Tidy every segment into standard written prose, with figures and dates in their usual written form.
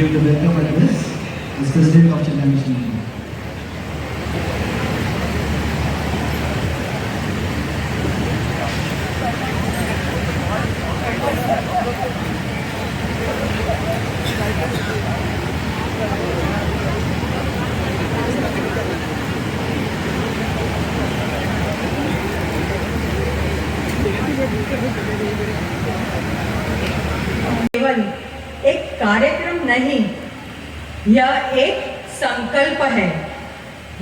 give the welcome address as President of Chennai Mission Mumbai. केवल एक कार्यक्रम नहीं, यह एक संकल्प है,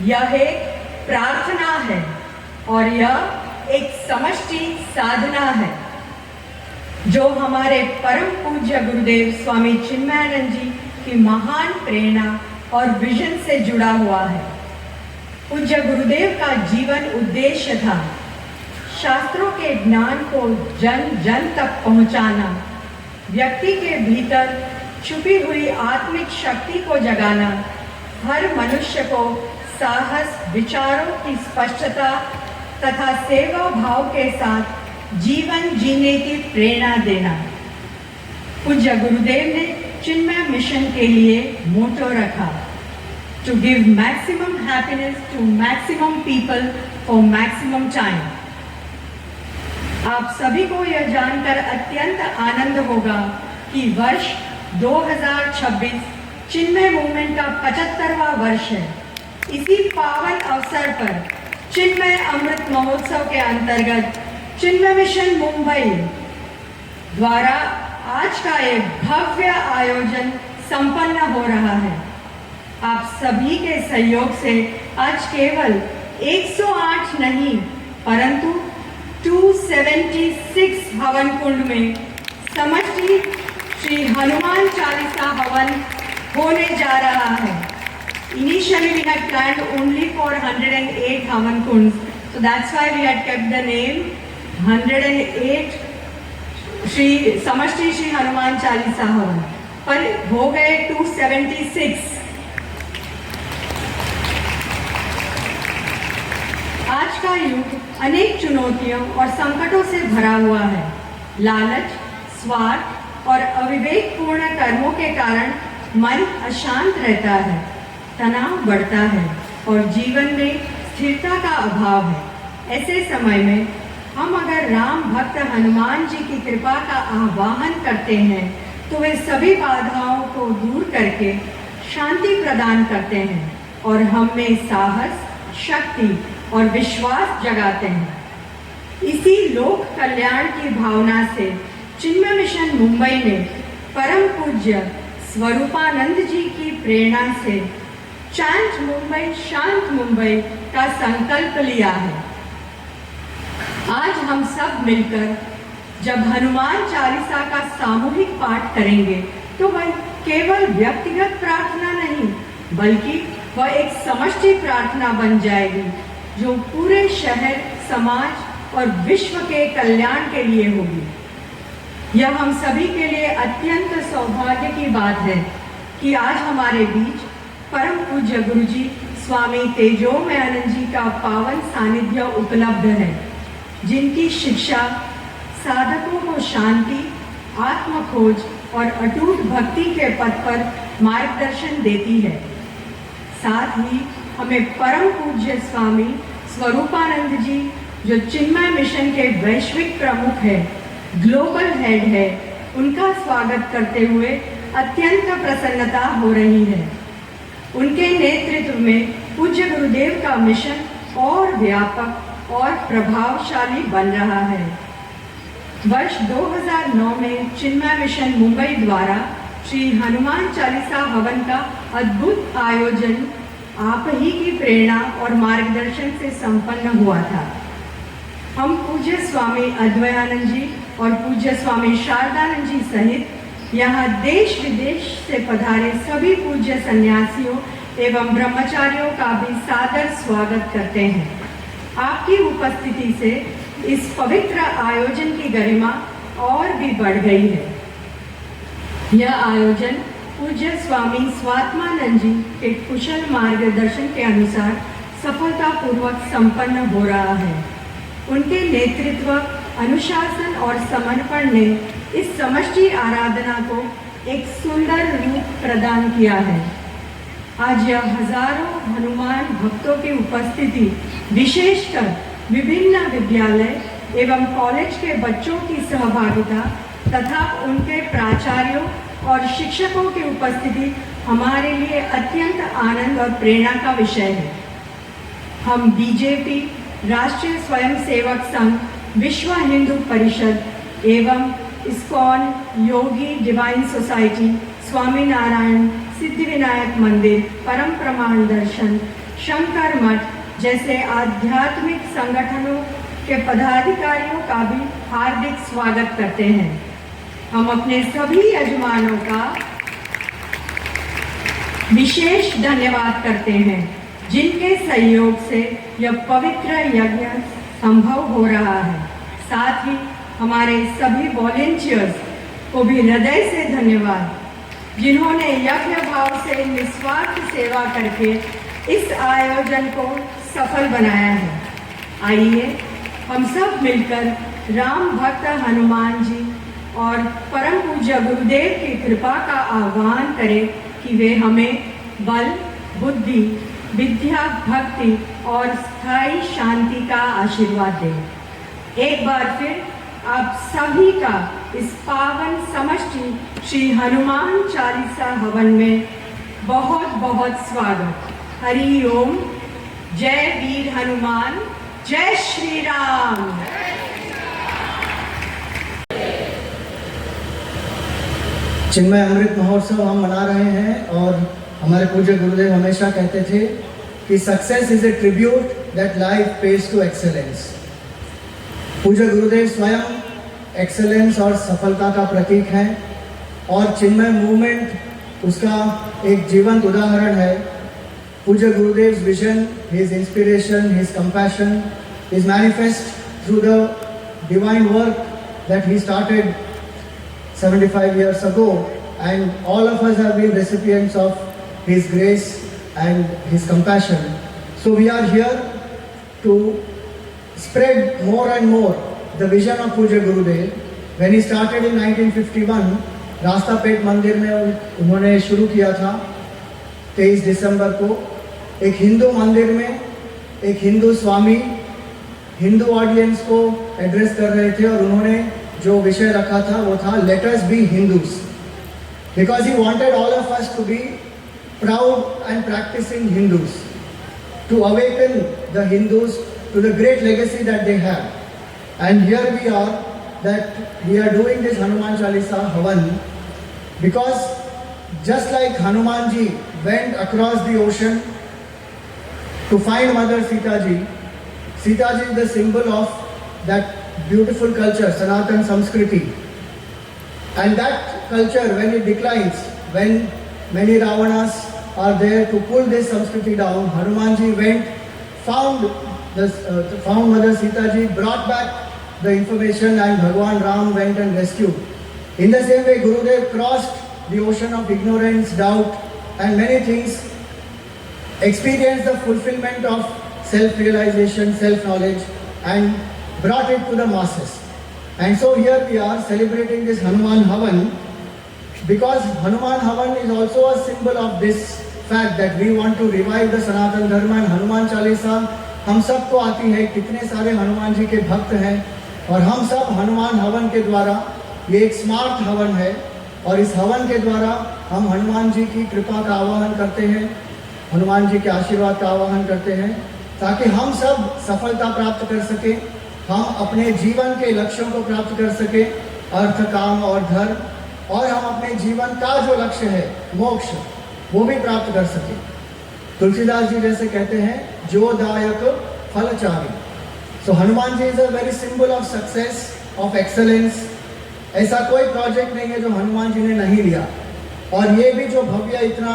यह एक प्रार्थना है और यह एक समष्टि साधना है जो हमारे परम पूज्य गुरुदेव स्वामी चिन्मयानंद जी की महान प्रेरणा और विजन से जुड़ा हुआ है। पूज्य गुरुदेव का जीवन उद्देश्य था शास्त्रों के ज्ञान को जन जन तक पहुंचाना, व्यक्ति के भीतर छुपी हुई आत्मिक शक्ति को जगाना, हर मनुष्य को साहस, विचारों की स्पष्टता तथा सेवा भाव के साथ जीवन जीने की प्रेरणा देना। पूज्य गुरुदेव ने चिन्मय मिशन के लिए मोटो रखा, to give maximum happiness to maximum people for maximum time. आप सभी को यह जानकर अत्यंत आनंद होगा कि वर्ष 2026 चिन्मय मूवमेंट का 75वां वर्ष है। इसी पावन अवसर पर चिन्मय अमृत महोत्सव के अंतर्गत चिन्मय मिशन मुंबई द्वारा आज का एक भव्य आयोजन संपन्न हो रहा है। आप सभी के सहयोग से आज केवल 108 नहीं परंतु 276 हवन कुंड में समष्टि श्री हनुमान चालीसा हवन होने जा रहा है। Initially we had planned only for 108 havan kunds, so that's why we had kept the name 108 Shri समष्टि श्री हनुमान चालीसा हवन, पर हो गए 276। आज का युग अनेक चुनौतियों और संकटों से भरा हुआ है। लालच, स्वार्थ और अविवेकपूर्ण कर्मों के कारण मन अशांत रहता है, तनाव बढ़ता है और जीवन में स्थिरता का अभाव है। ऐसे समय में हम अगर राम भक्त हनुमान जी की कृपा का आह्वान करते हैं तो वे सभी बाधाओं को दूर करके शांति प्रदान करते हैं और हम में साहस, शक्ति और विश्वास जगाते हैं। इसी लोक कल्याण की भावना से चिन्मय मिशन मुंबई ने परम पूज्य स्वरूपानंद जी की प्रेरणा से चांट मुंबई शांत मुंबई का संकल्प लिया है। आज हम सब मिलकर जब हनुमान चालीसा का सामूहिक पाठ करेंगे तो वह केवल व्यक्तिगत प्रार्थना नहीं बल्कि वह एक समष्टि प्रार्थना बन जाएगी जो पूरे शहर, समाज और विश्व के कल्याण के लिए होगी। यह हम सभी के लिए अत्यंत सौभाग्य की बात है कि आज हमारे बीच परम पूज्य गुरुजी स्वामी तेजोमयानंद जी का पावन सानिध्य उपलब्ध है, जिनकी शिक्षा साधकों को शांति, आत्मखोज और अटूट भक्ति के पथ पर मार्गदर्शन देती है। साथ ही हमें परम पूज्य स्वामी स्वरूपानंद जी जो चिन्मय मिशन के वैश्विक प्रमुख है, ग्लोबल हेड है, उनका स्वागत करते हुए अत्यंत प्रसन्नता हो रही है। उनके नेतृत्व में पूज्य गुरुदेव का मिशन और व्यापक और प्रभावशाली बन रहा है। वर्ष 2009 में चिन्मय मिशन मुंबई द्वारा श्री हनुमान चालीसा हवन का अद्भुत आयोजन आप ही की प्रेरणा और मार्गदर्शन से संपन्न हुआ था। हम पूज्य स्वामी अद्वैयानंद जी और पूज्य स्वामी शारदानंद जी सहित यहाँ देश विदेश से पधारे सभी पूज्य सन्यासियों एवं ब्रह्मचारियों का भी सादर स्वागत करते हैं। आपकी उपस्थिति से इस पवित्र आयोजन की गरिमा और भी बढ़ गई है। यह आयोजन पूज्य स्वामी स्वात्मानंद जी के कुशल मार्गदर्शन के अनुसार सफलतापूर्वक संपन्न हो रहा है। उनके नेतृत्व, अनुशासन और समर्पण ने इस समष्टि आराधना को एक सुंदर रूप प्रदान किया है। आज यह हजारों हनुमान भक्तों की उपस्थिति विशेषकर विभिन्न विद्यालय एवं कॉलेज के बच्चों की सहभागिता तथा उनके प्राचार्यों और शिक्षकों की उपस्थिति हमारे लिए अत्यंत आनंद और प्रेरणा का विषय है। हम बीजेपी, राष्ट्रीय स्वयंसेवक संघ, विश्व हिंदू परिषद एवं इस्कॉन, योगी डिवाइन सोसाइटी, स्वामी नारायण, सिद्धिविनायक मंदिर, परम प्रमाण दर्शन, शंकर मठ जैसे आध्यात्मिक संगठनों के पदाधिकारियों का भी हार्दिक स्वागत करते हैं। हम अपने सभी यजमानों का विशेष धन्यवाद करते हैं जिनके सहयोग से यह पवित्र यज्ञ संभव हो रहा है। साथ ही हमारे सभी वॉलेंटियर्स को भी हृदय से धन्यवाद जिन्होंने यज्ञ भाव से निस्वार्थ सेवा करके इस आयोजन को सफल बनाया है। आइए हम सब मिलकर राम भक्त हनुमान जी और परम पूज्य गुरुदेव की कृपा का आह्वान करें कि वे हमें बल, बुद्धि, विद्या, भक्ति और स्थायी शांति का आशीर्वाद दें। एक बार फिर आप सभी का इस पावन समष्टि श्री हनुमान चालीसा हवन में बहुत बहुत स्वागत। हरि ओम। जय वीर हनुमान, जय श्री राम। चिन्मय अमृत महोत्सव हम मना रहे हैं और हमारे पूज्य गुरुदेव हमेशा कहते थे कि success is a tribute that life pays to excellence. पूज्य गुरुदेव स्वयं एक्सेलेंस और सफलता का प्रतीक हैं और चिन्मय मूवमेंट उसका एक जीवंत उदाहरण है। पूज्य गुरुदेव vision, his inspiration, his compassion is manifest through the divine work that he started 75 years ago, and all of us have been recipients of his grace and his compassion. So we are here to spread more and more the vision of Puja Gurudev. When he started in 1951, रास्तापेट मंदिर में उन्होंने शुरू किया था 23 दिसंबर को। एक हिंदू मंदिर में एक हिंदू स्वामी हिंदू ऑडियंस को एड्रेस कर रहे थे और उन्होंने जो विषय रखा था वो था let us be Hindus, because he wanted all of us to be proud and practising Hindus, to awaken the Hindus to the great legacy that they have. And here we are that we are doing this Hanuman Chalisa havan because just like Hanuman ji went across the ocean to find Mother Sita ji, Sita ji is the symbol of that beautiful culture, Sanatan Samskriti. And that culture, when it declines, when many Ravanas are there to pull this Samskriti down, Hanuman ji went, found Mother Sita ji, brought back the information, and Bhagwan Ram went and rescued. In the same way, Gurudev crossed the ocean of ignorance, doubt, and many things, experienced the fulfillment of self-realization, self-knowledge, and brought it to the masses. And so here we are celebrating this Hanuman Havan because Hanuman Havan is also a symbol of this fact that we want to revive the Sanatan Dharma. And Hanuman Chalisa हम सब को आती है, कितने सारे हनुमान जी के भक्त हैं और हम सब हनुमान हवन के द्वारा, ये एक स्मार्ट हवन है और इस हवन के द्वारा हम हनुमान जी की कृपा का आवाहन करते हैं, हनुमान जी के आशीर्वाद का आवाहन करते हैं ताकि हम सब सफलता प्राप्त कर सकें, हम अपने जीवन के लक्ष्यों को प्राप्त कर सके, अर्थ, काम और धर्म, और हम अपने जीवन का जो लक्ष्य है मोक्ष वो भी प्राप्त कर सके। तुलसीदास जी जैसे कहते हैं जो दायक फल चाहे। So Hanuman ji is a very symbol of success, of excellence. ऐसा कोई प्रोजेक्ट नहीं है जो हनुमान जी ने नहीं लिया और ये भी जो भव्य इतना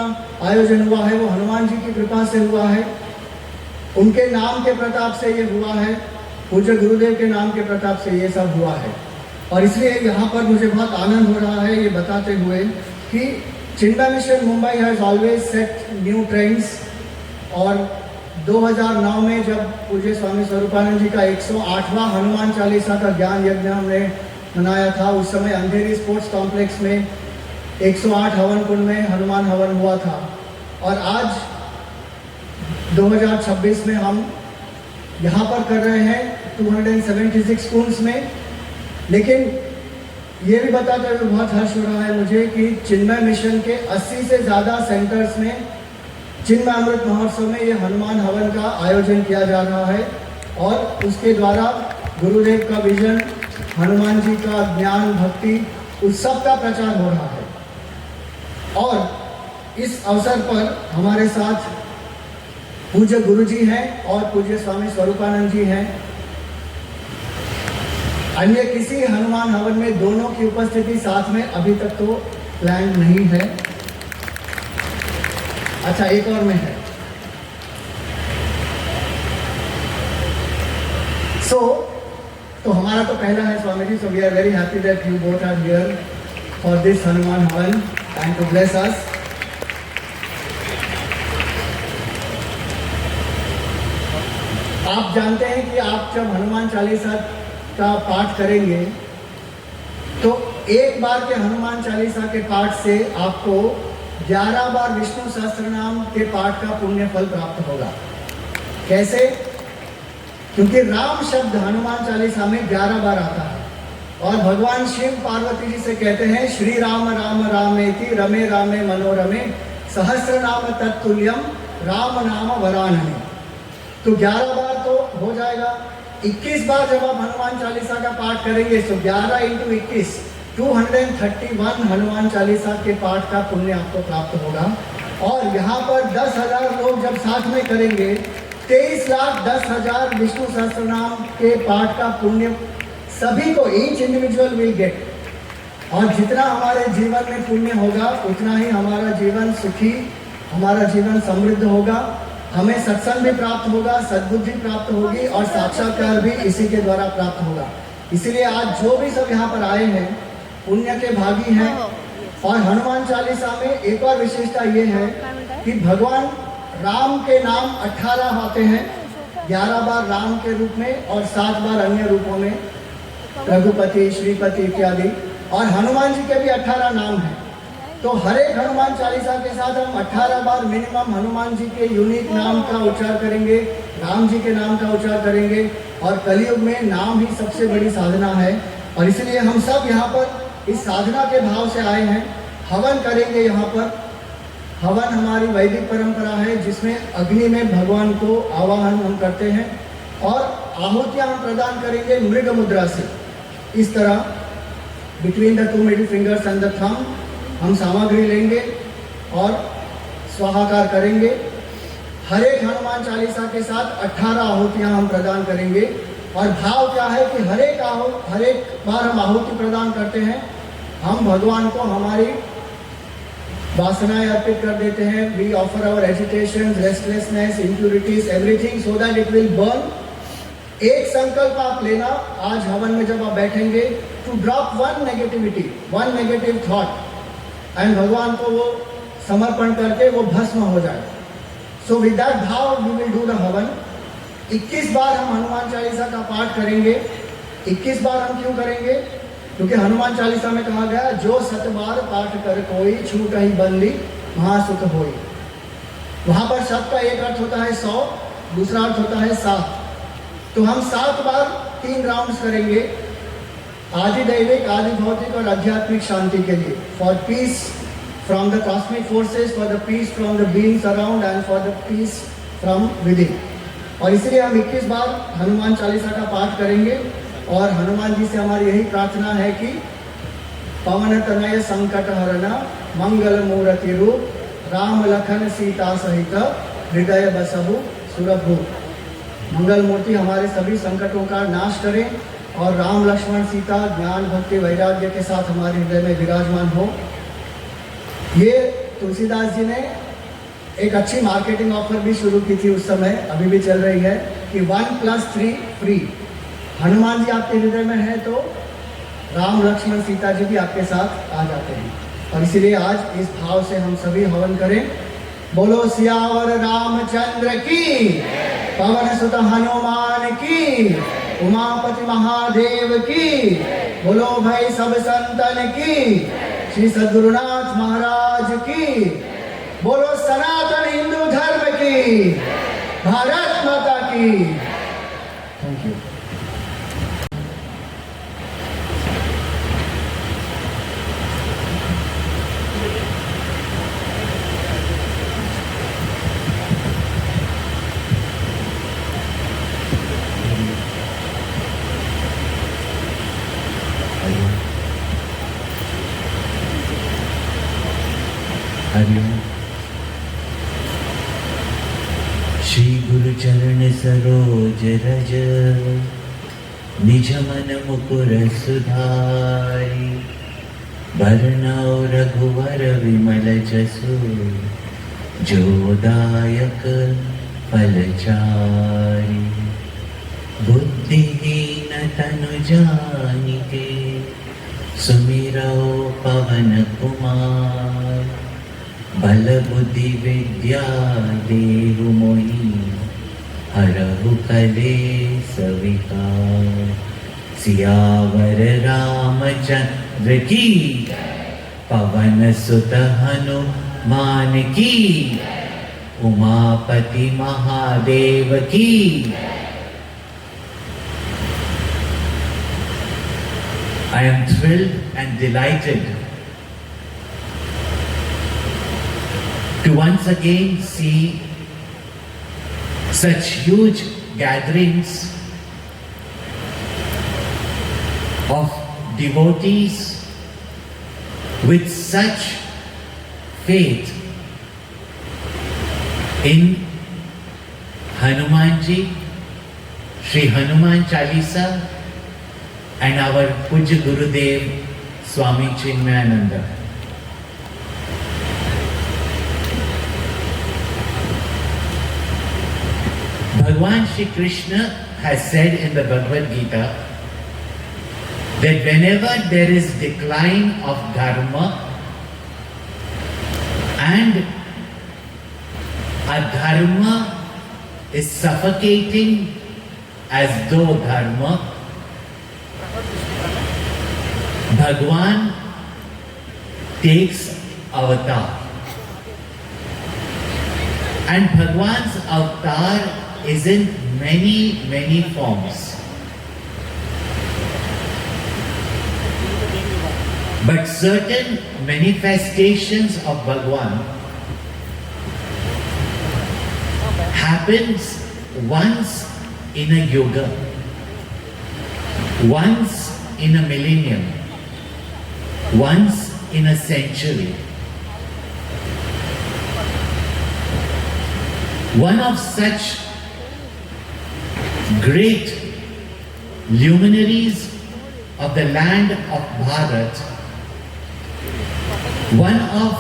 आयोजन हुआ है वो हनुमान जी की कृपा से हुआ है, उनके नाम के प्रताप से ये हुआ है, पूज्य गुरुदेव के नाम के प्रताप से ये सब हुआ है। और इसलिए यहाँ पर मुझे बहुत आनंद हो रहा है ये बताते हुए कि Chinmaya Mission Mumbai has always set new trends. और 2009 में जब पूज्य स्वामी स्वरूपानंद जी का 108वां हनुमान चालीसा का ज्ञान यज्ञ हमने मनाया था, उस समय अंधेरी स्पोर्ट्स कॉम्प्लेक्स में 108 हवन कुंड में हनुमान हवन हुआ था। और आज 2026 में हम यहाँ पर कर रहे हैं 276 कुंड्स में। लेकिन ये भी बताते हुए बहुत हर्ष हो रहा है मुझे कि चिन्मय मिशन के 80 से ज़्यादा सेंटर्स में चिन्मय अमृत महोत्सव में ये हनुमान हवन का आयोजन किया जा रहा है। और उसके द्वारा गुरुदेव का विजन, हनुमान जी का ज्ञान, भक्ति, उस सब का प्रचार हो रहा है। और इस अवसर पर हमारे साथ पूज्य गुरु जी हैं और पूज्य स्वामी स्वरूपानंद जी हैं। अन्य किसी हनुमान हवन में दोनों की उपस्थिति साथ में अभी तक तो प्लान नहीं है। अच्छा, एक और में है। तो हमारा तो पहला है Swami ji. So we are very happy that you both are here for this Hanuman havan and to bless us. आप जानते हैं कि आप जब हनुमान चालीसा का पाठ करेंगे तो एक बार के हनुमान चालीसा के पाठ से आपको 11 बार विष्णु सहस्त्रनाम के पाठ का पुण्य फल प्राप्त होगा। कैसे? क्योंकि राम शब्द हनुमान चालीसा में 11 बार आता है। और भगवान शिव पार्वती जी से कहते हैं श्री राम राम रामेति रमे रामे मनोरमे सहस्त्रनाम तत्तुल्यम राम नाम वरानने। तो 11 बार तो हो जाएगा। 21 बार जब आप हनुमान चालीसा का पाठ करेंगे तो 11 × 21 231 हनुमान चालीसा के पाठ का पुण्य आपको प्राप्त होगा। और यहाँ पर 10,000 लोग जब साथ में करेंगे 23,10,000 विष्णु सहस्त्रनाम के पाठ का पुण्य सभी को, ईच इंडिविजुअल विल गेट। और जितना हमारे जीवन में पुण्य होगा उतना ही हमारा जीवन सुखी, हमारा जीवन समृद्ध होगा, हमें सत्संग भी प्राप्त होगा, सद्बुद्धि प्राप्त होगी और साक्षात्कार भी इसी के द्वारा प्राप्त होगा। इसलिए आज जो भी सब यहाँ पर आए हैं पुण्य के भागी हैं। और हनुमान चालीसा में एक और विशेषता ये है कि भगवान राम के नाम 18 होते हैं, 11 बार राम के रूप में और 7 बार अन्य रूपों में, रघुपति, श्रीपति इत्यादि। और हनुमान जी के भी 18 नाम हैं। तो हर एक हनुमान चालीसा के साथ हम 18 बार मिनिमम हनुमान जी के यूनिक नाम का उच्चार करेंगे, राम जी के नाम का उच्चार करेंगे। और कलयुग में नाम ही सबसे बड़ी साधना है। और इसलिए हम सब यहाँ पर इस साधना के भाव से आए हैं। हवन करेंगे यहाँ पर। हवन हमारी वैदिक परंपरा है जिसमें अग्नि में भगवान को आवाहन हम करते हैं और आहुतियाँ हम प्रदान करेंगे मृग मुद्रा से। इस तरह between the 2 middle fingers and the thumb हम सामग्री लेंगे और स्वाहाकार करेंगे। हर एक हनुमान चालीसा के साथ 18 आहुतियाँ हम प्रदान करेंगे। और भाव क्या है कि हर एक बार हम आहुति प्रदान करते हैं, हम भगवान को हमारी वासनाएं अर्पित कर देते हैं। We offer our agitation, restlessness, impurities, everything so that it will burn. एक संकल्प आप लेना आज हवन में जब आप बैठेंगे, to drop one negativity, one negative thought, and भगवान को वो समर्पण करके वो भस्म हो जाए। So with that bhav we will do the havan. 21 बार हम हनुमान चालीसा का पाठ करेंगे। 21 बार हम क्यों करेंगे? क्योंकि हनुमान चालीसा में कहा गया जो 7 बार पाठ कर कोई छूट ही बंदी महासुख होई। वहाँ पर शब्द का एक अर्थ होता है 100, दूसरा अर्थ होता है 7। तो हम 7 बार 3 राउंड्स करेंगे आदि दैविक, आदि भौतिक और आध्यात्मिक शांति के लिए, for peace from the cosmic forces, for the peace from the beings around and for the peace from within. और इसलिए हम 21 बार हनुमान चालीसा का पाठ करेंगे। और हनुमान जी से हमारी यही प्रार्थना है कि पवन तनय संकट हरण मंगल मूर्ति रूप राम लखन सीता सहित हृदय बसहु सुरभु। मंगल मूर्ति हमारे सभी संकटों का नाश करें और राम लक्ष्मण सीता ज्ञान भक्ति वैराग्य के साथ हमारे हृदय में विराजमान हो। ये तुलसीदास जी ने एक अच्छी मार्केटिंग ऑफर भी शुरू की थी उस समय, अभी भी चल रही है कि 1+3 फ्री। हनुमान जी आपके हृदय में है तो राम लक्ष्मण सीता जी भी आपके साथ आ जाते हैं। और इसीलिए आज इस भाव से हम सभी हवन करें। बोलो सियावर रामचंद्र की, पवन सुत हनुमान की, उमापति महादेव की, बोलो भाई सब संतन की, श्री सद्गुरुनाथ महाराज की। बोलो सनातन हिंदू धर्म की, भारत माता की। Thank you. हरिओम। श्री गुरु चरण सरोज रज, निज मन मुकुर सुधारी। बरनौ रघुवर विमल जसु, जो दायक फलचारी। बुद्धिहीन तनु जानिके, सुमिरौ पवन कुमार। बल बुद्धि विद्या देहु मोहि, हरहु कलेस विकार। सियावर रामचंद्र की, पवन सुत हनुमान की। उमापति महादेव की। I am thrilled and delighted to once again see such huge gatherings of devotees with such faith in Hanumanji, Sri Hanuman Chalisa, and our Pujya Gurudev Swami Chinmayananda. Bhagwan Shri Krishna has said in the Bhagavad Gita that whenever there is decline of dharma and adharma is suffocating as though dharma, Bhagwan takes avatar. And Bhagwan's avatar is in many forms. But certain manifestations of Bhagwan happens once in a yuga, once in a millennium, once in a century. One of such great luminaries of the land of Bharat, one of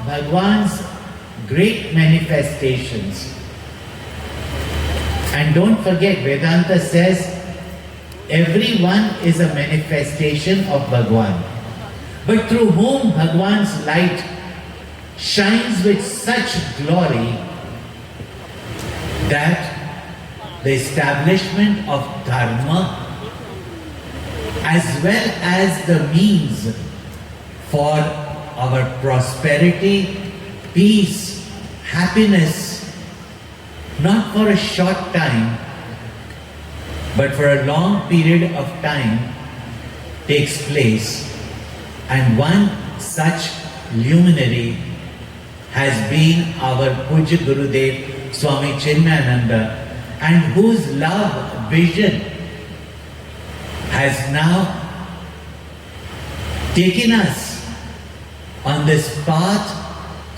Bhagwan's great manifestations. And don't forget, Vedanta says everyone is a manifestation of Bhagwan. But through whom Bhagwan's light shines with such glory that the establishment of dharma as well as the means for our prosperity, peace, happiness, not for a short time, but for a long period of time takes place. And one such luminary has been our Pujya Gurudev Swami Chinmayananda, and whose love vision has now taken us on this path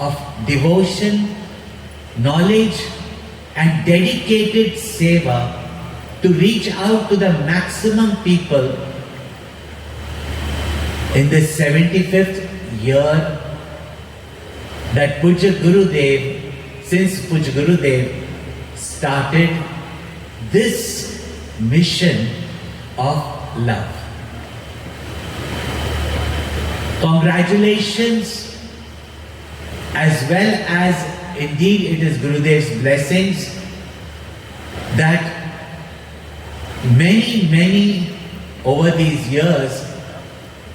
of devotion, knowledge and dedicated seva to reach out to the maximum people in this 75th year that Pujya Gurudev, since Pujya Gurudev started this mission of love. Congratulations, as well as indeed it is Gurudev's blessings that many over these years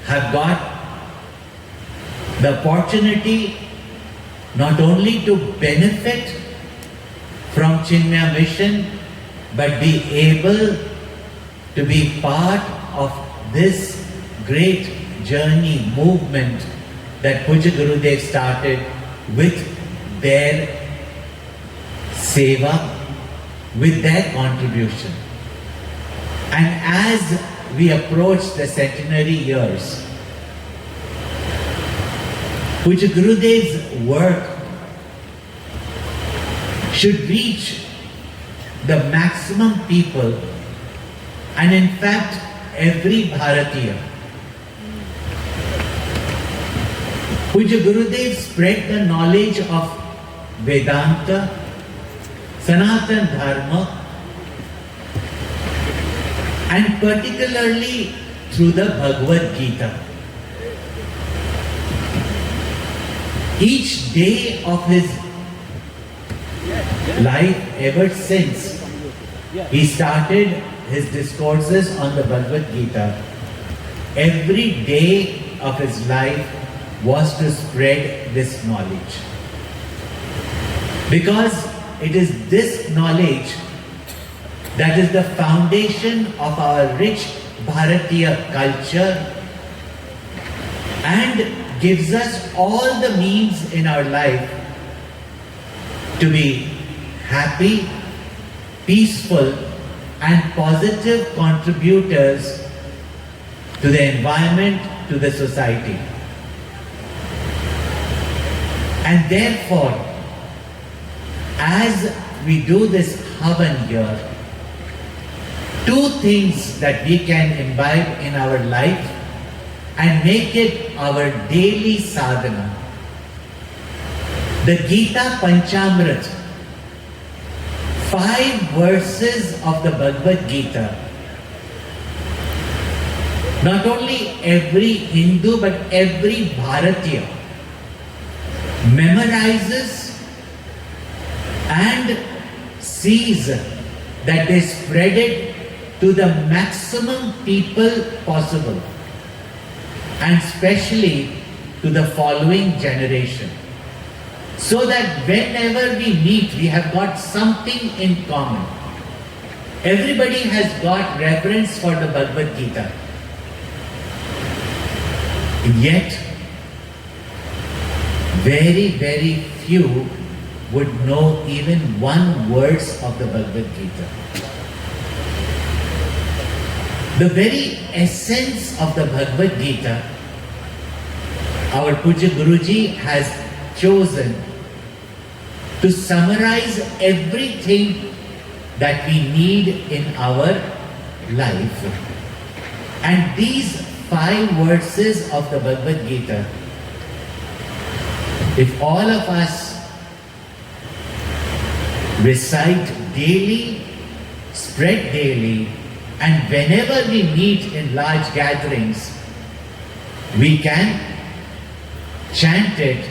have got the opportunity not only to benefit from Chinmaya mission, but be able to be part of this great journey, movement that Puja Gurudev started with their seva, with their contribution. And as we approach the centenary years, Puja Gurudev's work should reach the maximum people, and in fact every Bharatiya. Puja Gurudev spread the knowledge of Vedanta, Sanatana Dharma, and particularly through the Bhagavad Gita. Each day of his life ever since he started his discourses on the Bhagavad Gita, every day of his life was to spread this knowledge. Because it is this knowledge that is the foundation of our rich Bharatiya culture and gives us all the means in our life to be happy, peaceful, and positive contributors to the environment, to the society. And therefore, as we do this Havan here, two things that we can imbibe in our life and make it our daily sadhana. The Gita Panchamrit, 5 verses of the Bhagavad Gita. Not only every Hindu but every Bharatiya memorizes and sees that they spread it to the maximum people possible, and especially to the following generation, so that whenever we meet, we have got something in common. Everybody has got reverence for the Bhagavad Gita. Yet, very, very few would know even 1 verse of the Bhagavad Gita. The very essence of the Bhagavad Gita, our Puja Guruji has chosen to summarize everything that we need in our life. And these 5 verses of the Bhagavad Gita, if all of us recite daily, spread daily, and whenever we meet in large gatherings, we can chant it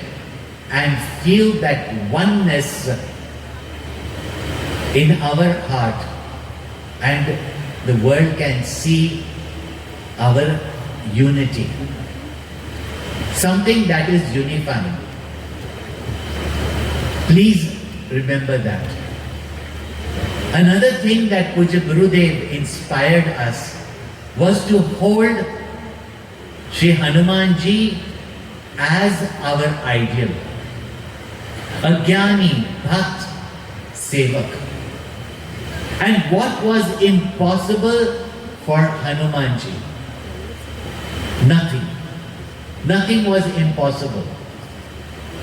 and feel that oneness in our heart, and the world can see our unity. Something that is unifying. Please remember that. Another thing that Puja Gurudev inspired us was to hold Shri Hanumanji as our ideal. A Jnani, Bhakt, Sevak. And what was impossible for Hanumanji? Nothing. Nothing was impossible.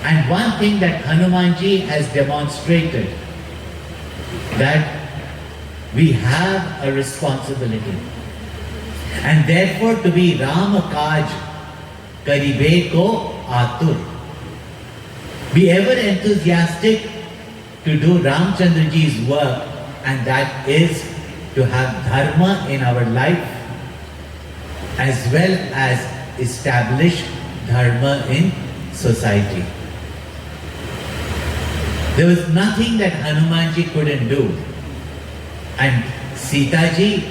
And one thing that Hanumanji has demonstrated, that we have a responsibility. And therefore to be Rama Kaj Karibe Ko Atur. Be ever enthusiastic to do Ramchandraji's work, and that is to have dharma in our life as well as establish dharma in society. There was nothing that Hanumanji couldn't do. And Sitaji,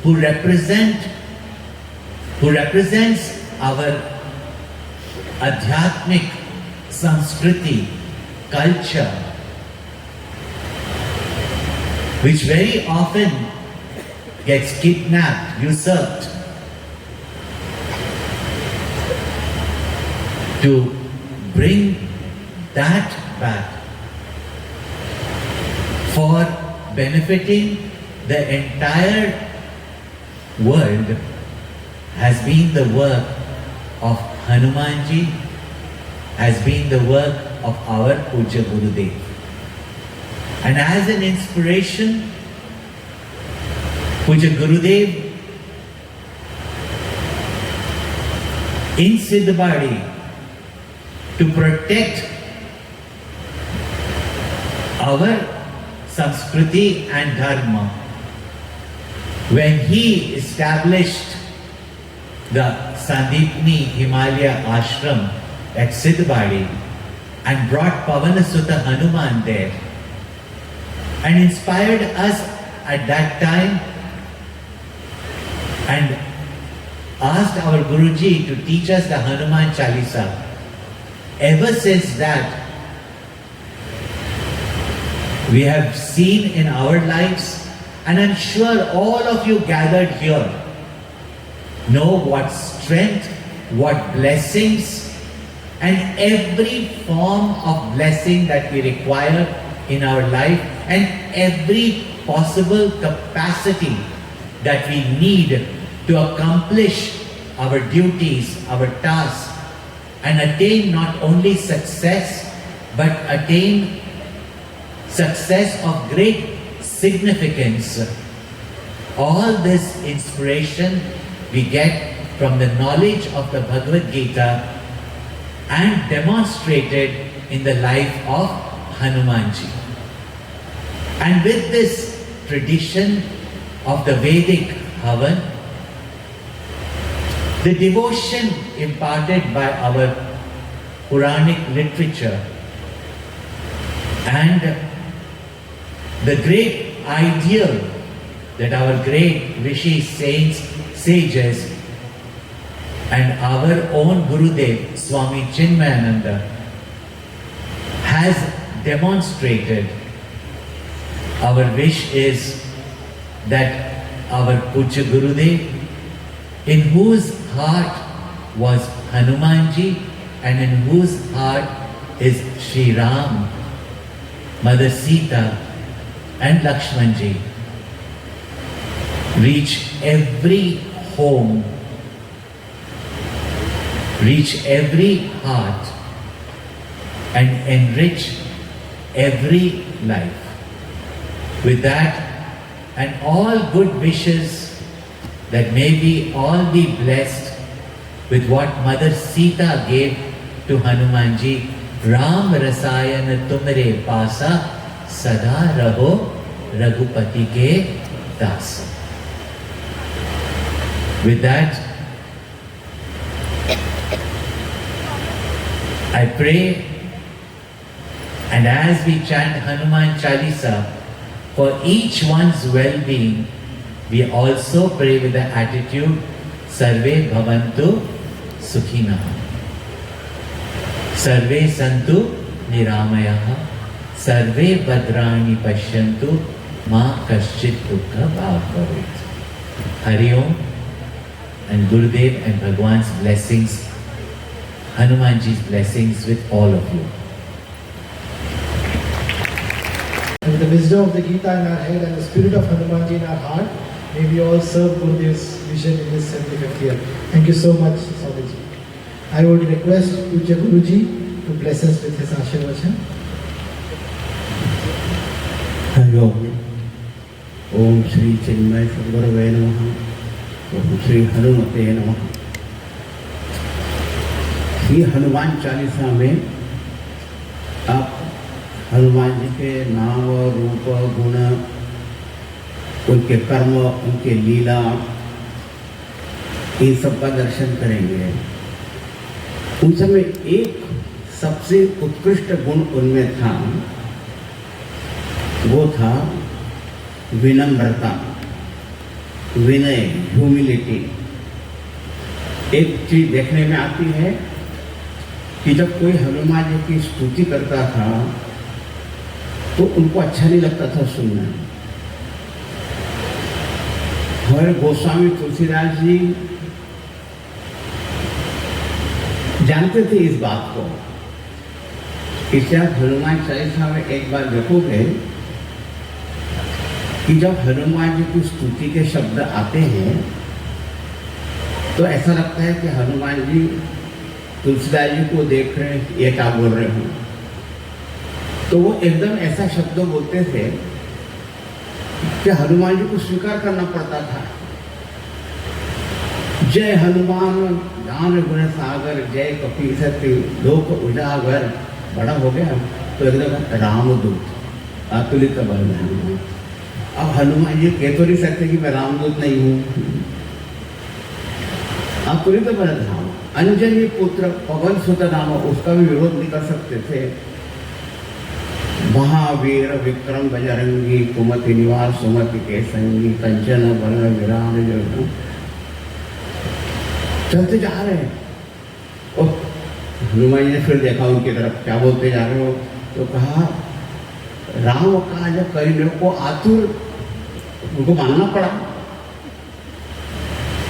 who represents our adhyatmic Sanskriti, culture, which very often gets kidnapped, usurped, to bring that back for benefiting the entire world has been the work of Hanumanji, has been the work of our Puja Gurudev. And as an inspiration, Puja Gurudev in Siddhabadi to protect our Sanskriti and Dharma, when he established the Sandipni Himalaya Ashram at Siddhabadi and brought Pavanasuta Hanuman there and inspired us at that time and asked our Guruji to teach us the Hanuman Chalisa. Ever since that, we have seen in our lives, and I'm sure all of you gathered here know what strength, what blessings, and every form of blessing that we require in our life, and every possible capacity that we need to accomplish our duties, our tasks, and attain not only success, but attain success of great significance. All this inspiration we get from the knowledge of the Bhagavad Gita and demonstrated in the life of Hanumanji. And with this tradition of the Vedic Havan, the devotion imparted by our Puranic literature and the great ideal that our great rishis, saints, sages and our own Gurudev, Swami Chinmayananda, has demonstrated. Our wish is that our Puja Gurudev, in whose heart was Hanumanji and in whose heart is Sri Ram, Mother Sita and Lakshmanji, reach every home, reach every heart and enrich every life. With that and all good wishes, that may we all be blessed with what Mother Sita gave to Hanumanji. Ram Rasayan Tumre Pasa Sada Raho Raghupati Ke Das. With that, I pray, and as we chant Hanuman Chalisa, for each one's well-being, we also pray with the attitude, Sarve Bhavantu Sukhina, Sarve Santu Niramayaha, Sarve Bhadrani Pashyantu, Ma Kaschit Dukkha Bhav Bhavet. Hari Om, and Gurudev and Bhagwan's blessings, Hanumanji's blessings with all of you. With the wisdom of the Gita in our head and the spirit of Hanumanji in our heart, may we all serve Gurudev's vision in this 75th year. Thank you so much, Swamiji. I would request Puja Guruji to bless us with his Ashirvachan. Hari Om. Om Shri Chinmay Sadgurave Namaha. Om Shri Hanumate Namaha. Shri Hanuman Chalisa में आप हनुमान जी के नाम रूप गुण, उनके कर्म, उनके लीला, इन सब का दर्शन करेंगे। उन समय एक सबसे उत्कृष्ट गुण उनमें था, वो था विनम्रता, विनय, ह्यूमिलिटी। एक चीज देखने में आती है कि जब कोई हनुमान जी की स्तुति करता था तो उनको अच्छा नहीं लगता था सुनना। हमारे गोस्वामी तुलसीदास जी जानते थे इस बात को। इसलिए आप हनुमान चालीसा में एक बार देखोगे कि जब हनुमान जी की स्तुति के शब्द आते हैं तो ऐसा लगता है कि हनुमान जी तुलसीदास जी को देख रहे हैं, ये क्या बोल रहे हो। तो वो एकदम ऐसा शब्द बोलते थे कि हनुमान जी को स्वीकार करना पड़ता था। जय हनुमान ज्ञान गुण सागर, जय कपीसति लोक उजागर। बड़ा हो गया तो एकदम रामदूत, अतुलित बल हनुमान। अब हनुमान जी कह तो नहीं सकते कि मैं रामदूत नहीं हूँ। अतुलित बल धाम, अंजनी पुत्र पवन सुत नाम, उसका भी विरोध नहीं कर सकते थे। महावीर विक्रम बजरंगी, कुमति निवास सुमति के संगी, कंचन वर्ण विराम जो चलते जा रहे हैं। और हनुमान जी ने फिर देखा उनकी तरफ, क्या बोलते जा रहे हो। तो कहा राम काज करने को आतुर, उनको मानना पड़ा।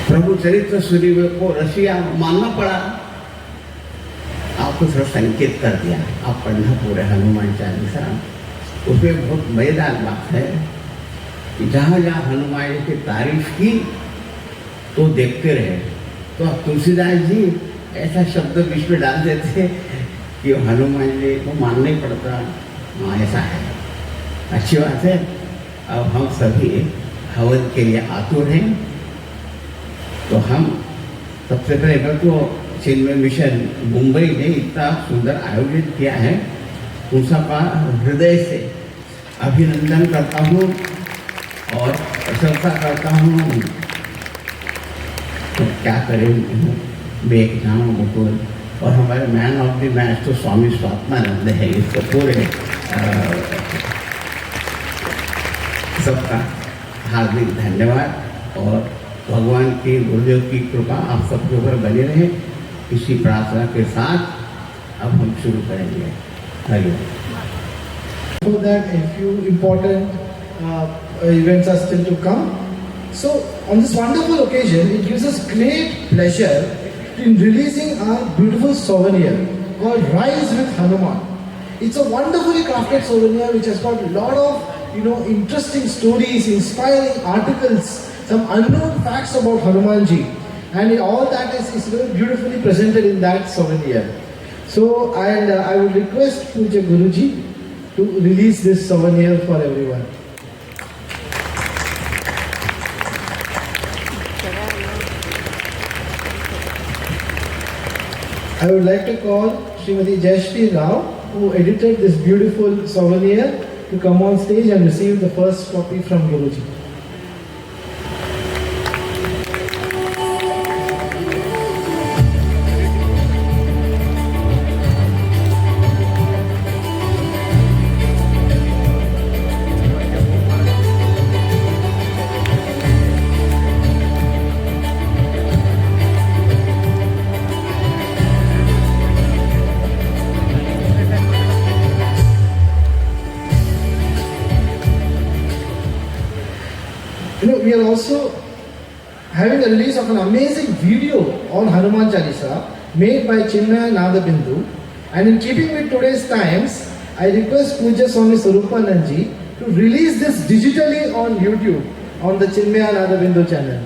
प्रभु चरित्र सुनिवे को रसिया, मानना पड़ा। आपको थोड़ा संकेत कर दिया, आप पढ़ना पूरे हनुमान चालीसा। उसमें बहुत मजेदार बात है कि जहाँ जहाँ हनुमान जी की तारीफ की तो देखते रहे। तो तुलसीदास जी ऐसा शब्द बीच में डाल देते कि हनुमान जी को मानना ही पड़ता। हाँ, ऐसा है, अच्छी बात है। अब हम सभी हवन के लिए आतुर हैं। तो हम सबसे पहले तो चिन्मय मिशन मुंबई ने इतना सुंदर आयोजित किया है, उन सबका हृदय से अभिनंदन करता हूँ और प्रशंसा करता हूँ। तो क्या करें, बेकनाम मुकुल और हमारे मैन ऑफ द मैच तो स्वामी स्वात्मानंद है। इसको पूरे सबका हार्दिक धन्यवाद और भगवान की गुरुदेव की कृपा आप सबके ऊपर बनी रहे। इसी प्रार्थना के साथ अब हम शुरू करेंगे। Hariom. So that a few important events are still to come. So on this wonderful occasion, it gives us great pleasure in releasing our beautiful souvenir called Rise with Hanuman. It's a wonderfully crafted souvenir which has got a lot of interesting stories, inspiring articles, some unknown facts about Hanumanji, and all that is very beautifully presented in that souvenir. So I would request Puja Guruji to release this souvenir for everyone. I would like to call Srimati Jayashri Rao, who edited this beautiful souvenir, to come on stage and receive the first copy from Guruji. We are also having a release of an amazing video on Hanuman Chalisa made by Chinmaya Nadabindu. And in keeping with today's times, I request Puja Swami Sarupanand ji to release this digitally on YouTube on the Chinmaya Nadabindu channel.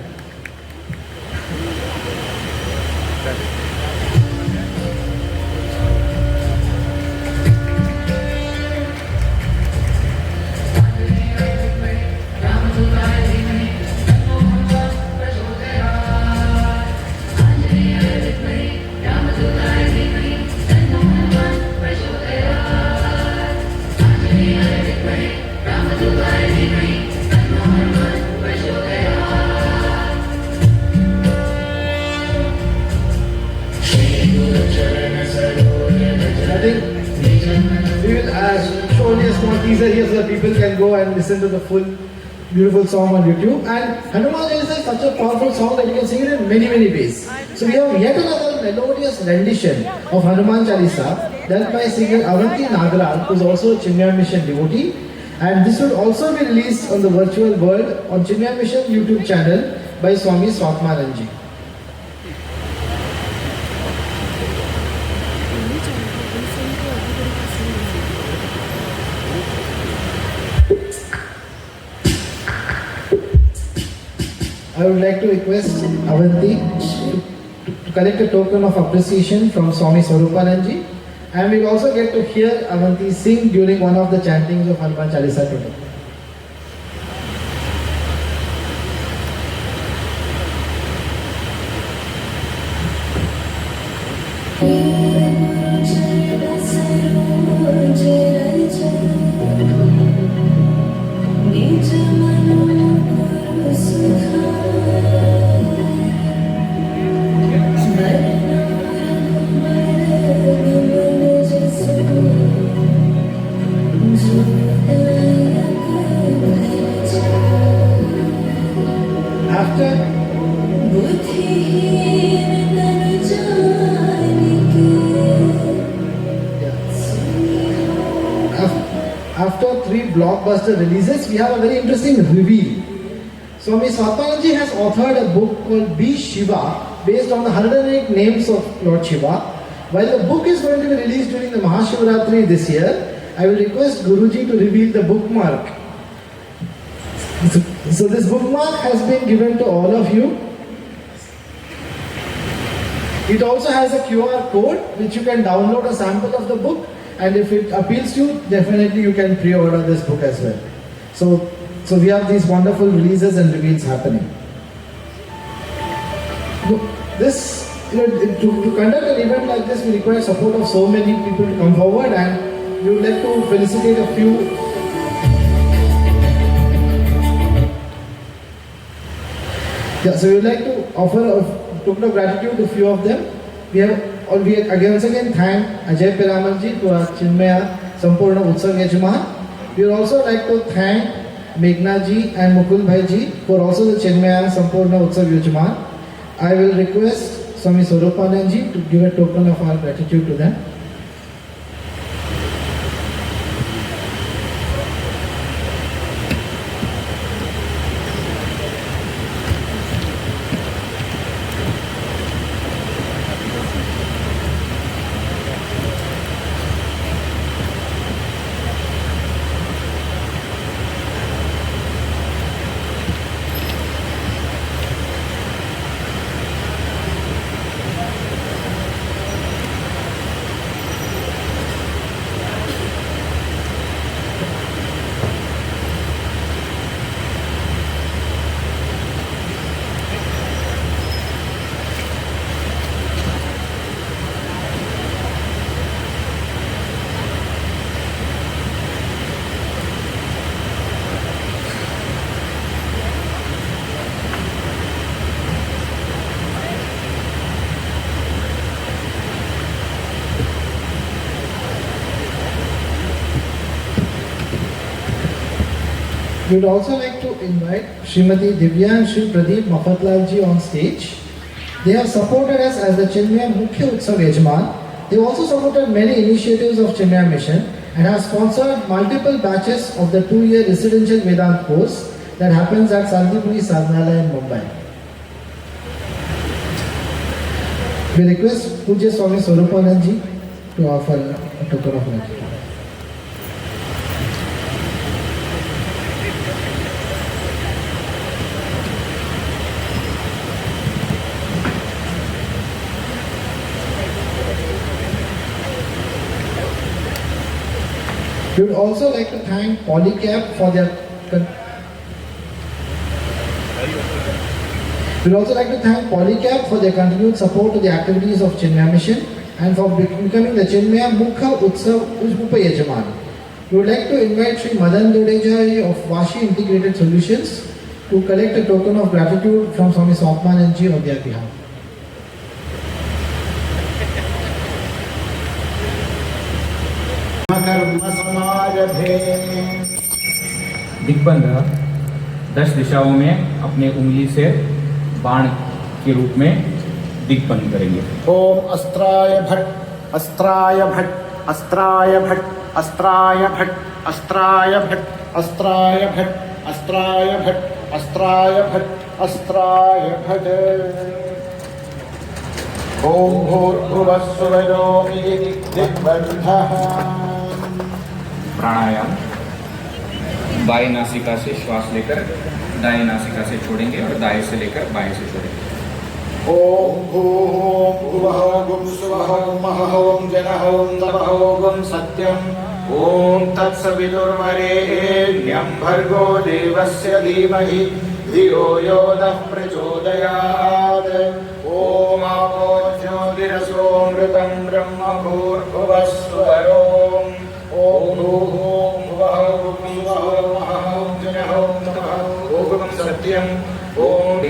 Here so that people can go and listen to the full beautiful song on YouTube. And Hanuman Chalisa is such a powerful song that you can sing it in many ways. So we have yet another a melodious rendition of Hanuman Chalisa done by singer Avanti Nagaraj, who is also a Chinmaya Mission devotee. And this will also be released on the virtual world on Chinmaya Mission YouTube channel by Swami Swatmananji. I would like to request Avanti to collect a token of appreciation from Swami Swarupananji, and we'll also get to hear Avanti sing during one of the chantings of Hanuman Chalisa today. After 3 blockbuster releases, we have a very interesting reveal. Swami Swatmananji has authored a book called Be Shiva, based on the 108 names of Lord Shiva. While the book is going to be released during the Mahashivratri this year, I will request Guruji to reveal the bookmark. So this bookmark has been given to all of you. It also has a QR code which you can download a sample of the book, and if it appeals to you, definitely you can pre-order this book as well. So we have these wonderful releases and reveals happening. To conduct an event like this, we require support of so many people to come forward, and we would like to felicitate a few. So we would like to offer a token of gratitude to a few of them. We once again thank Ajay Piramalji to our Chinmaya Sampurna Utsav Yajman. We would also like to thank Meghna ji and Mukul Bhai ji, who are also the Chinmaya Sampurna Utsav Yajman. I will request Swami Swarupananji to give a token of our gratitude to them. We would also like to invite Srimati Divya and Shri Pradeep Mafatlal ji on stage. They have supported us as the Chinmaya Mukhya Utsav Yajman. They have also supported many initiatives of Chinmaya Mission and have sponsored multiple batches of the 2-year residential Vedant course that happens at Sandipuri Sadhanalaya in Mumbai. We request Pujya Swami Swarupananji to offer a token of gratitude. We would also like to thank Polycab for their continued support to the activities of Chinmaya Mission and for becoming the Chinmaya Mukhya Utsav Upayajaman. We would like to invite Sri Madan Dodeja of Vashi Integrated Solutions to collect a token of gratitude from Swami Swatmananji on their behalf. दिग्बंध 10 दिशाओं में अपने उंगली से बाण के रूप में दिग्बंध करेंगे। ओम अस्त्राय भट्ट अस्त्राय भट्ट अस्त्राय भट्ट अस्त्राय भट्ट अस्त्राय भट्ट अस्त्राय भट्ट अस्त्राय भट्ट अस्त्राय भट्ट अस्त्राय भट्ट। ओम भूर्भुवः स्वरो दिग्बन्धः। प्राणायाम, बाएं नासिका से श्वास लेकर दाएं नासिका से छोड़ेंगे और दाएं से लेकर बाएं से छोड़ेंगे। ओम भूः भुवः गुं सुवः महः ओम जनः ओम तपः ओम सत्यम्। ओम तत्सवितुर्वरेण्यं भर्गो देवस्य धीमहि धियो यो नः प्रचोदयात्। ओम आपो ज्योतिरसोऽमृतं ब्रह्म भूर्भुवः स्वरोम्। ओम भूः भुवः गुं सुवः महः ओम जनः ओम तपः ओम सत्यम्। ओम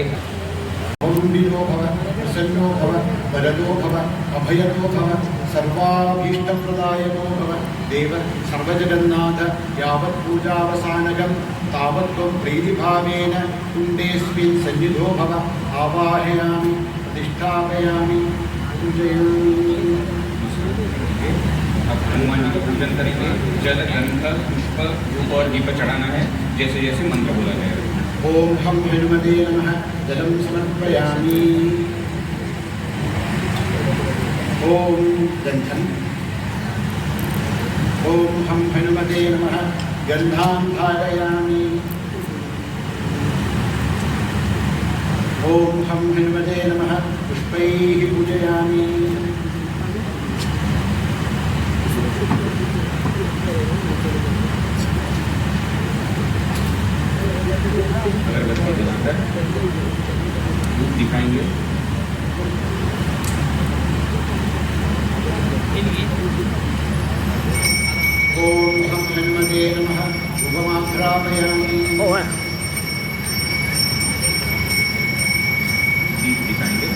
विनो भव प्रसन्नो भव वरदो भव अभयदो भव सर्वाभीष्टप्रदायको भव देव सर्वजगन्नाथ। यावत् पूजावसानकं तावत् त्वं प्रीतिभावेन कुण्डेऽस्मिन् सन्निधो भव। आवाहयामि प्रतिष्ठापयामि पूजयामि। अब हनुमान जी का पूजन करेंगे। जल, गंध, पुष्प, धूप और दीप चढ़ाना है जैसे जैसे मंत्र बोला जाएगा। ओम हम हनुमते नमः जलं समर्पयामि। ओम गन्धम्। ओम हम हनुमते नमः गन्धां धारयामि। ओम हम हनुमते नमः पुष्पैः पूजयामि। अगरबत्ती जलाकर धूप दिखाएंगे। ओम हम हनुमते नमः धूपमाघ्रापयामि। दीप दिखाएंगे।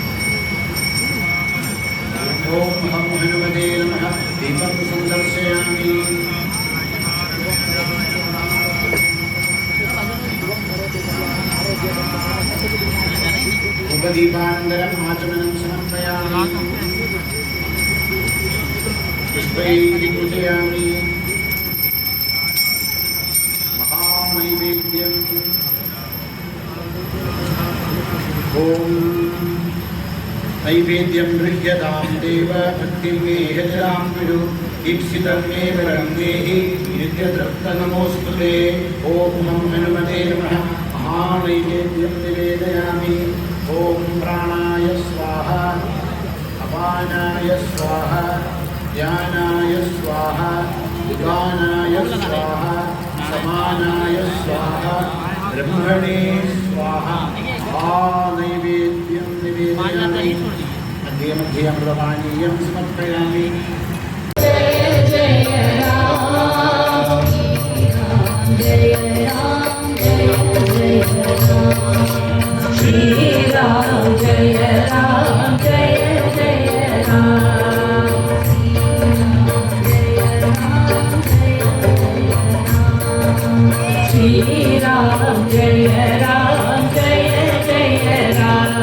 ओम हम हनुमते नमः दीपं संदर्शयामि। उपदीपानन्तरम् आचमनं समर्पयामि। पुष्पैः पूजयामि। महानैवेद्यम्। ओम नैवेद्यं गृह्यतां देव भक्तिं मे हजरां विदु दीप्सितं मे वरं देहि नित्यतृप्तनमोऽस्तु ते। ओम हम हनुमते नमः महानैवेद्यं निवेदयामि। ओम प्राणाय स्वाहा अपानाय स्वाहा ज्ञानाय स्वाहा उदानाय स्वाहा समानाय स्वाहा ब्रह्मणे स्वाहा। नैवेद्यं निवेदयामि। मध्ये मध्ये अमृतपानीयं समर्पयामि। जय जय राम जय राम जय जय राम श्री राम जय राम जय जय राम श्री राम जय राम जय जय राम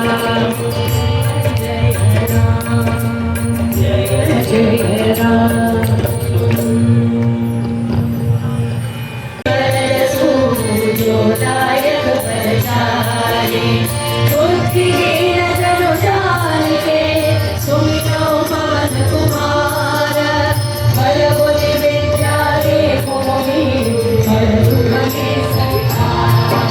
जय राम जय जय राम। सूर्योदयक बजाए बुद्धिहीन जनु जान के सुमिरो पवन कुमार बल बुद्धि विद्या रे भूमि बल सुमति संसार।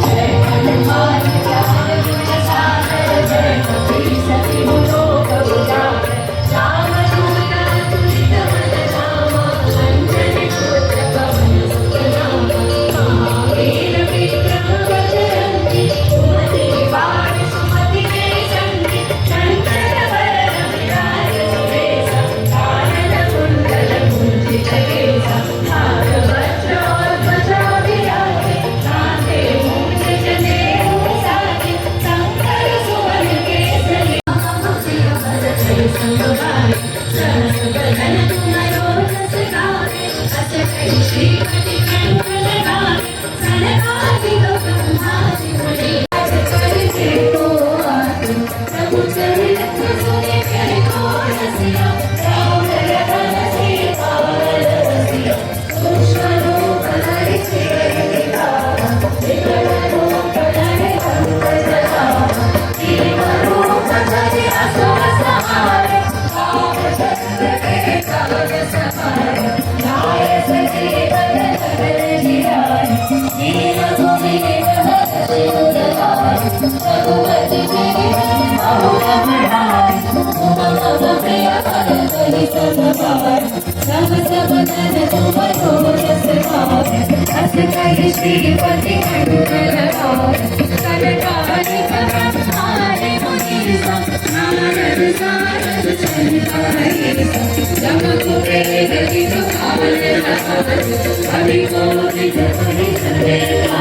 जय हनुमान ज्ञान गुण सागर जय कपी सति लोक उजागर राम दूत तुलित बल धामा अंजनी पुत्र पवन सुत नामा। महावीर विक्रम बजरंगी सुमति निवार सुमति के संगी शंकर वरण विराज सुबेसा कानन कुंडल कुंचित केसा नाग वज्र और ध्वजा विराजे कांधे मूंज जनेऊ साजे शंकर सुवन केसरी महाभूषण भरत संभारे सहस बदन तुम्हारो जस गावे अस कई श्रीमति कंठ लगावे सनकादिक ब्रह्मादि मुनि प्रभु चरण रघुवीर हर्षि उर लाए रघुपति कीन्हि बहु रघुराई तुम मम प्रिय भरत सम भाई सब धन तुम रस खाए हस कहि श्रीपति कंठ लगाए कनकारि ब्रह्मारि मुनीसा नारद सारद सहित अहिसा जम कुबेर विदु काल कवि कोटि जपहि सदेव